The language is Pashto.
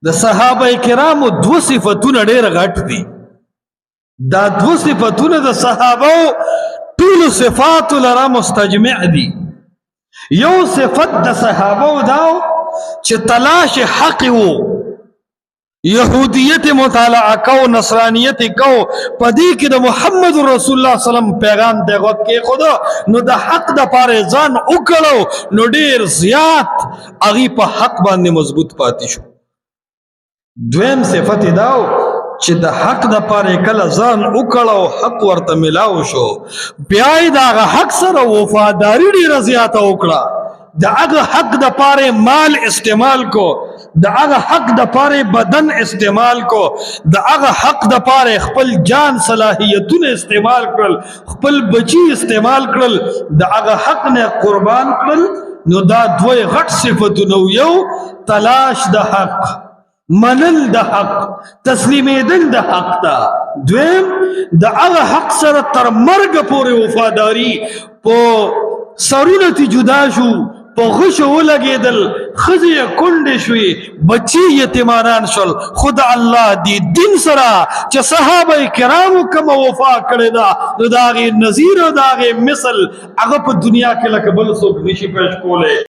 د صحابه کرامو دو صفتونه ډېر غټ دي. دا دو صفتونه د صحابه ټول صفات لرا مستجمع دي. یو صفت د صحابه داو چې تلاش حق وو، یهودیت مطالعه کو، نصرانیت کو، پدې کې د محمد رسول الله سلام پیغام دی غوږ کې خدا نو د حق د پاره ځان وکړو نو ډیر زیات هغه په حق باندې مضبوط پاتې شو. دویم صفت داو چې د حق د پاره کله ځان وکړو حق ورته ملاو شو، بیا د حق سره وفاداری ډیره زیاته وکړه، د هغه حق د پاره مال استعمال کو، د هغه حق د پاره بدن استعمال کو، د هغه حق د پاره خپل جان صلاحیتونه استعمال کړل، خپل بچی استعمال کړل، د هغه حق نه قربان کړل. نو دا دوی غټ صفتونه، یو تلاش د حق، منل د حق، تسلیمیدل د حق ته، دویم د هغه حق سره تر مرګ پورې وفاداری. په سرونه تی جدا شو، په غشو ولګېدل، ښځې کونډې شوې، بچي یتیمانان شول، خو د الله دی دین سره چې صحابه کرامو کومه وفا کړې ده نو د هغې نظیر او د هغې مثل هغه په دنیا کې لکه بل څوک نشي پیش کولی.